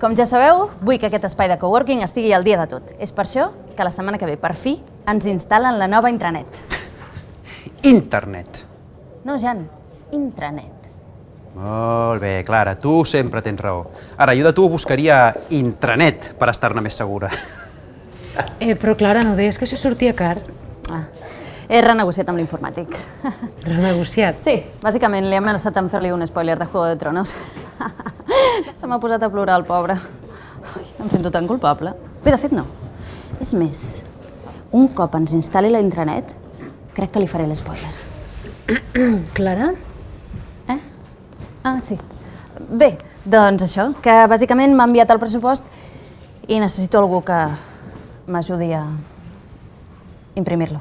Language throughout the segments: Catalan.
Com ja sabeu, vull que aquest espai de coworking estigui al dia de tot. És per això que la setmana que ve, per fi, ens instal·len la nova intranet. Internet. No, Jan, intranet. Molt bé, Clara, tu sempre tens raó. Ara, jo de tu buscaria intranet per estar-ne més segura. Però Clara, no deies que això sortia car? He renegociat amb l'informàtic. Renegociat? Sí, bàsicament li he amenaçat amb fer-li un spoiler de Juego de Tronos. Se m'ha posat a plorar el pobre. Em sento tan culpable. Bé, de fet no. És més, un cop ens instal·li la intranet, crec que li faré l'espoiler. Clara? Sí. Bé, doncs això, que bàsicament m'ha enviat el pressupost i necessito algú que m'ajudi a imprimir-lo.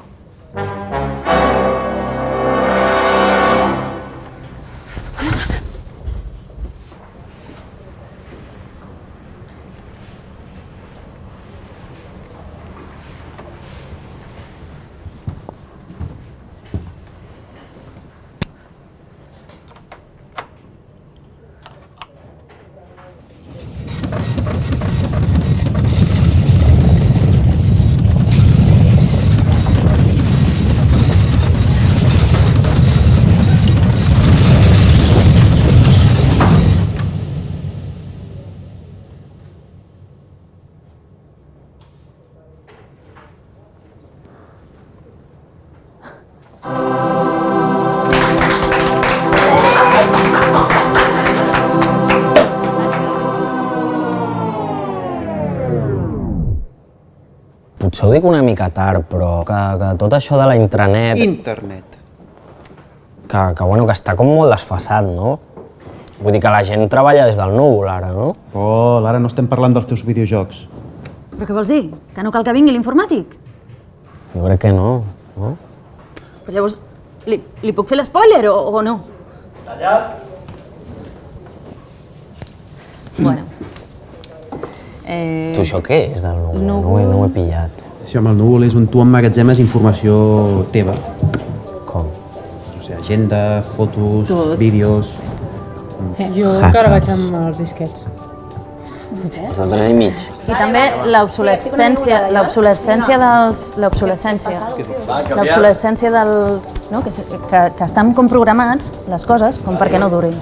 Potser ho dic una mica tard, però que tot això de la intranet... Internet. Que està com molt desfasat, no? Vull dir que la gent treballa des del núvol, ara, no? Pol, ara no estem parlant dels teus videojocs. Però què vols dir? Que no cal que vingui l'informàtic? Jo crec que no, no? Però llavors, li puc fer l'espoiler o no? Tallat! Bueno. Tu això què és del núvol? No ho he pillat. Això amb el núvol és on tu emmagatzemes informació teva. Com? O sigui, agenda, fotos, vídeos... Jo encara vaig amb els disquets. Els de 3 i mig. I també l'obsolescència del... No? Que estan com programats les coses com perquè no durin.